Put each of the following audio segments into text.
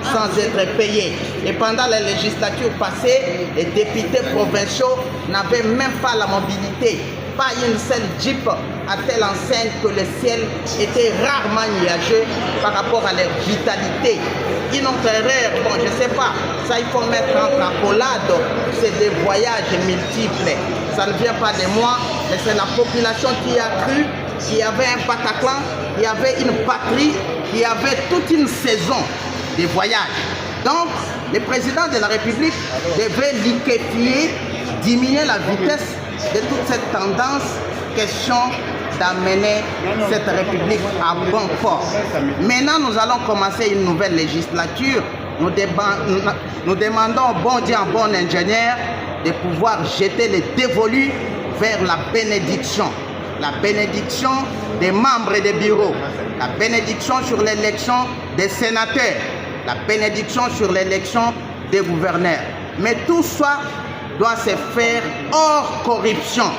Sans être payés. Et pendant les législatures passées, les députés provinciaux n'avaient même pas la mobilité. Pas une seule Jeep à telle enseigne que le ciel était rarement nuageux par rapport à leur vitalité. Une autre erreur, bon je sais pas, ça il faut mettre en accolade, c'est des voyages multiples. Ça ne vient pas de moi, mais c'est la population qui a cru qu'il y avait un Bataclan, il y avait une patrie, il y avait toute une saison de voyages. Donc, le président de la République devait liquéfier, diminuer la vitesse de toute cette tendance, question d'amener cette République à bon port. Maintenant, nous allons commencer une nouvelle législature. Nous demandons au bon Dieu, en bon ingénieur, de pouvoir jeter les dévolus vers la bénédiction. La bénédiction des membres des bureaux, la bénédiction sur l'élection des sénateurs, la bénédiction sur l'élection des gouverneurs. Mais tout ça doit se faire hors corruption.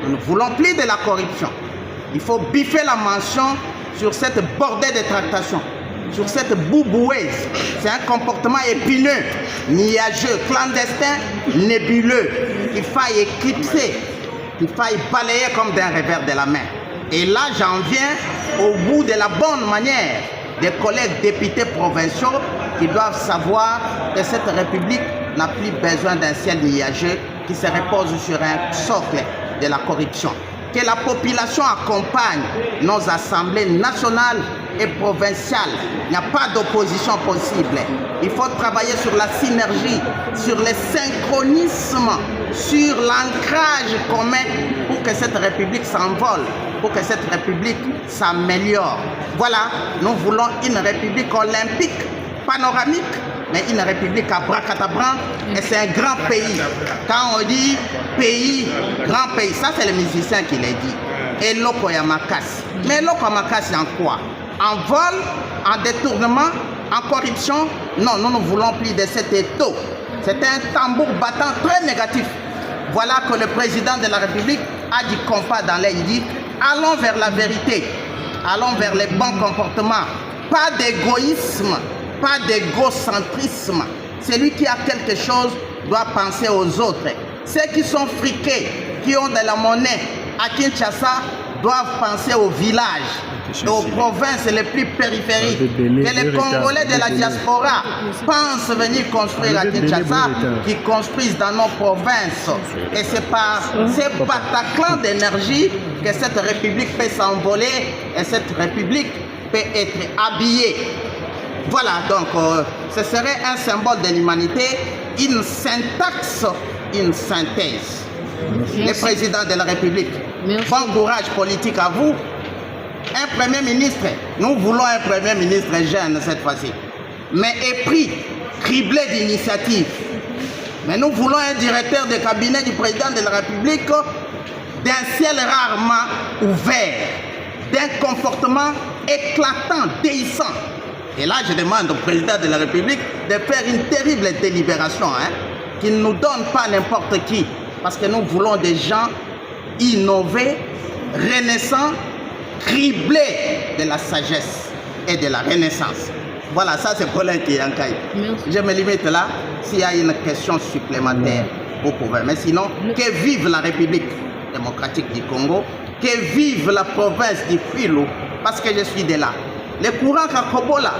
Nous ne voulons plus de la corruption. Il faut biffer la mention sur cette bordée de tractation, sur cette bouboueuse. C'est un comportement épineux, nuageux, clandestin, nébuleux, qu'il faille éclipser, qu'il faille balayer comme d'un revers de la main. Et là, j'en viens au bout de la bonne manière des collègues députés provinciaux qui doivent savoir que cette République n'a plus besoin d'un ciel nuageux qui se repose sur un socle de la corruption. Que la population accompagne nos assemblées nationales et provinciales. Il n'y a pas d'opposition possible. Il faut travailler sur la synergie, sur le synchronisme, sur l'ancrage commun pour que cette République s'envole, pour que cette République s'améliore. Voilà, nous voulons une République olympique, panoramique, mais une République à bracadabra, et c'est un grand pays. Quand on dit pays, grand pays, ça c'est le musicien qui l'a dit. Et Loko Yamakasi. Mais Loko Yamakasi en quoi? En vol, en détournement, en corruption? Non, nous ne voulons plus de cet étau. C'est un tambour battant très négatif. Voilà que le président de la République a du compas dans l'air. Il dit, allons vers la vérité, allons vers les bons comportements. Pas d'égoïsme, pas d'égocentrisme. Celui qui a quelque chose doit penser aux autres. Ceux qui sont friqués, qui ont de la monnaie à Kinshasa, doivent penser aux villages, aux provinces les plus périphériques. Que les Congolais de la diaspora pensent venir construire à Kinshasa, qui construisent dans nos provinces. Et c'est par ces bataclans d'énergie que cette République peut s'envoler et cette République peut être habillée. Voilà, donc ce serait un symbole de l'humanité, une syntaxe, une synthèse. Merci. Le président de la République, bon courage politique à vous. Un premier ministre, nous voulons un premier ministre jeune cette fois-ci, mais épris, criblé d'initiatives. Mais nous voulons un directeur de cabinet du président de la République d'un ciel rarement ouvert, d'un comportement éclatant, déhissant. Et là, je demande au président de la République de faire une terrible délibération, qu'il ne nous donne pas n'importe qui, parce que nous voulons des gens innovés, renaissants, criblés de la sagesse et de la renaissance. Voilà, ça c'est Colin Kiyankai. Je me limite là. S'il y a une question supplémentaire, vous pouvez. Mais sinon, que vive la République démocratique du Congo, que vive la province du Kwilu, parce que je suis de là. Les courants Kakobola,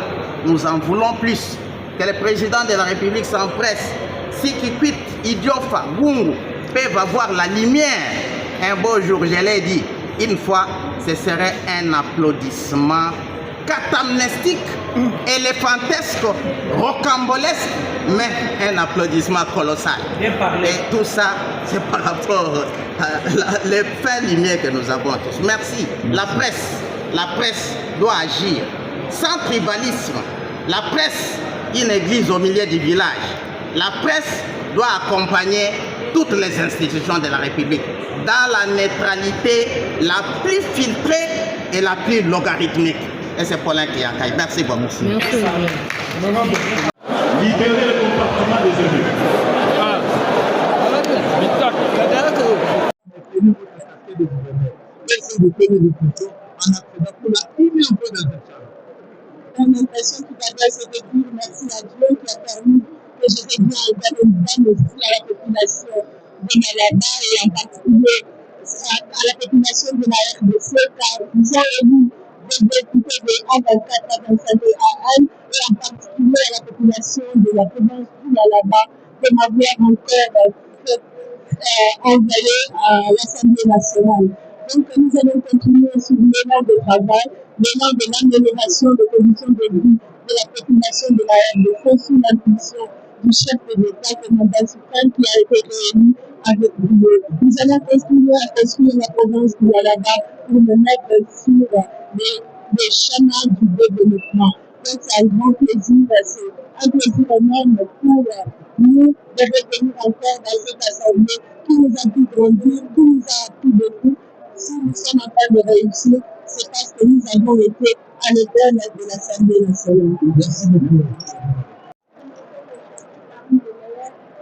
nous en voulons plus. Que le président de la République s'empresse. Si Kikwit, Idiofa, Gungu peuvent avoir la lumière, un beau jour, je l'ai dit, une fois, ce serait un applaudissement catamnestique, éléphantesque, rocambolesque, mais un applaudissement colossal. Et tout ça, c'est par rapport à les fins lumières que nous avons tous. Merci. La presse doit agir sans tribalisme. La presse, une église au milieu du village. La presse doit accompagner toutes les institutions de la République dans la neutralité la plus filtrée et la plus logarithmique. Et c'est Paulin Kiyankai. Merci beaucoup. Merci. Libérer le comportement des élus. en accédant pour la première fois dans cette chambre. Mon impression tout d'abord, c'est de dire merci à Dieu qui a permis que je revienne encore une fois aussi à la population de Malaba et en particulier à la population de la RDC car ils ont élu des députés de A24, A25 et A1 et en particulier à la population de la province du Malaba de m'avoir encore envoyé à l'Assemblée nationale. Donc nous allons continuer sur l'élan de travail, l'élan de l'amélioration des conditions de vie de la population de la RDC sous l'impulsion du chef de l'État, commandant suprême, qui a été réélu avec brio. Nous allons continuer à construire la province du Malaba pour me mettre sur les chemins du développement. Donc c'est un grand plaisir, c'est un plaisir énorme pour nous de revenir encore dans cette assemblée qui nous a pu grandir, qui nous a appris beaucoup. Si nous sommes en train de réussir, c'est parce que nous avons été à l'intérieur de l'Assemblée nationale. Merci beaucoup.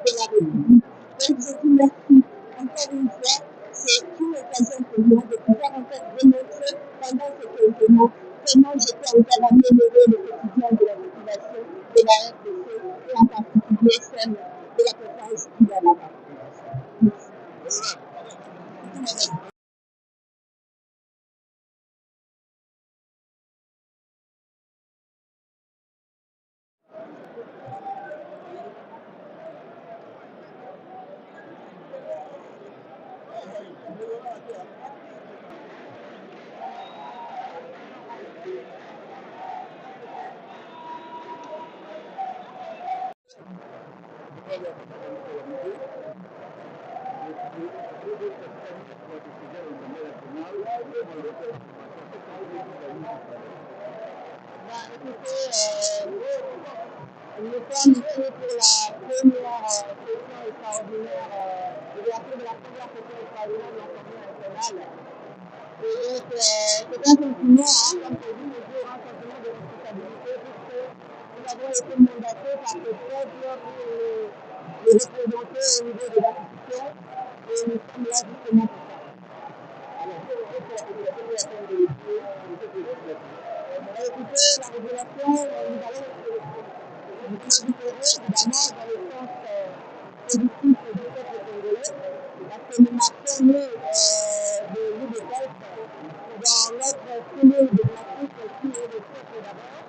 De la République. Donc je vous remercie encore une fois. C'est une occasion pour moi de pouvoir encore démontrer pendant ce quinquennat comment je peux encore améliorer le quotidien de la population de la RDC et en particulier celle de la province du Malaba. Merci. Nous sommes ici pour la première session extraordinaire, l'ouverture de la première session extraordinaire de l'Assemblée nationale. Et donc, c'est un sentiment, comme je dis toujours, un sentiment de responsabilité, puisque nous avons été mandatés par le peuple pour les représenter au niveau de l'institution, et nous sommes là justement pour ça. Alors, pour la population de la CNDP, écoutez, la régulation, nous allons vous considérez évidemment dans le sens positif du peuple congolais, parce que nous marquons, nous, de l'UDPS, dans notre cellule dogmatique qui est le peuple d'abord.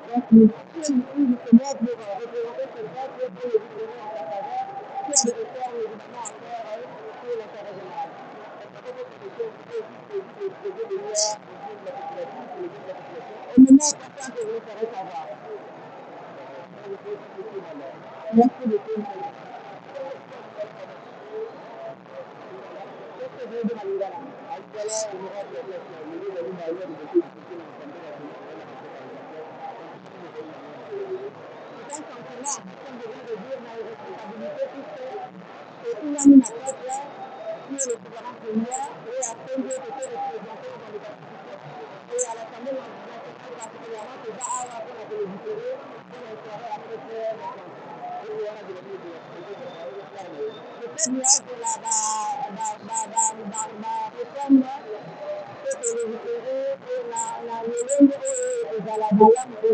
Donc nous marquons ici justement pour représenter ce peuple, pour le gouverner en sa faveur, qui a des efforts évidemment à faire pour l'intérêt général. Et maintenant, pourquoi je vous ferai savoir. Merci beaucoup. C'est un sentiment, comme je viens de dire, dans les responsabilités, puisque c'est une animateur qui est le souverain premier et à son lieu était représenté dans les institutions. Et à l'Assemblée nationale, particulièrement, c'est Bahawa pour la télévision, pour les soirées après faire peut-être là que la réforme que télévision et la lelenge oyo ezala malamu te